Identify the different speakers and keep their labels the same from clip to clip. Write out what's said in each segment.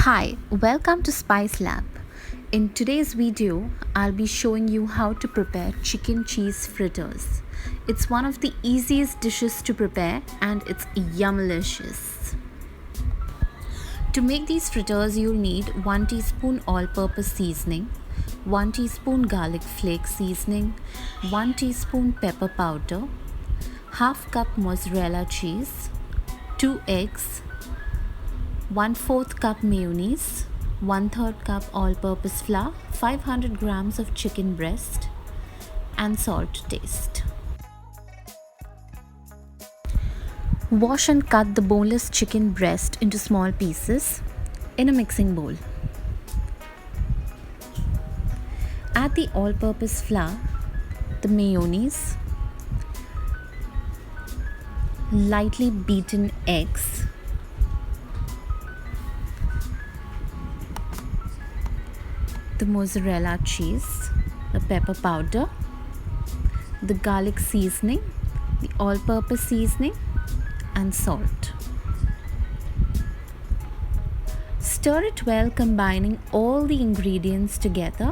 Speaker 1: Hi, welcome to Spice Lab. In today's video, I'll be showing you how to prepare chicken cheese fritters. It's one of the easiest dishes to prepare and it's yummalicious. To make these fritters, you'll need 1 teaspoon all-purpose seasoning, 1 teaspoon garlic flake seasoning, 1 teaspoon pepper powder, half cup mozzarella cheese, 2 eggs, 1/4 cup mayonnaise, 1/3 cup all-purpose flour, 500 grams of chicken breast, and salt to taste. Wash and cut the boneless chicken breast into small pieces in a mixing bowl. Add the all-purpose flour, the mayonnaise, lightly beaten eggs, the mozzarella cheese, the pepper powder, the garlic seasoning, the all-purpose seasoning, and salt. Stir it well, combining all the ingredients together.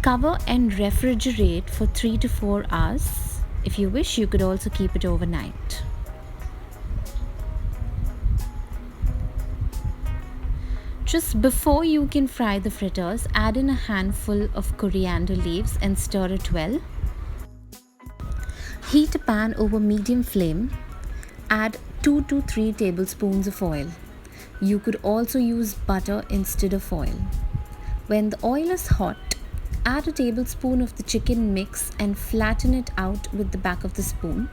Speaker 1: Cover and refrigerate for 3 to 4 hours. If you wish, you could also keep it overnight. Just before you can fry the fritters, add in a handful of coriander leaves and stir it well. Heat a pan over medium flame. Add 2 to 3 tablespoons of oil. You could also use butter instead of oil. When the oil is hot, add a tablespoon of the chicken mix and flatten it out with the back of the spoon.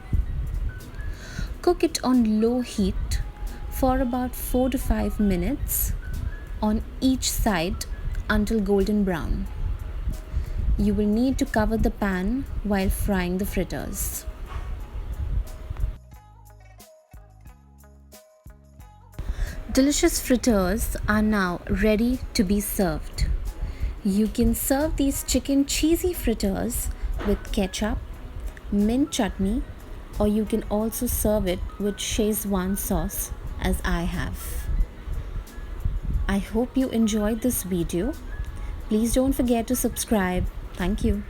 Speaker 1: Cook it on low heat for about 4 to 5 minutes on each side until golden brown. You will need to cover the pan while frying the fritters. Delicious fritters are now ready to be served. You can serve these chicken cheesy fritters with ketchup, mint chutney, or you can also serve it with Schezwan sauce as I have. I hope you enjoyed this video. Please don't forget to subscribe. Thank you.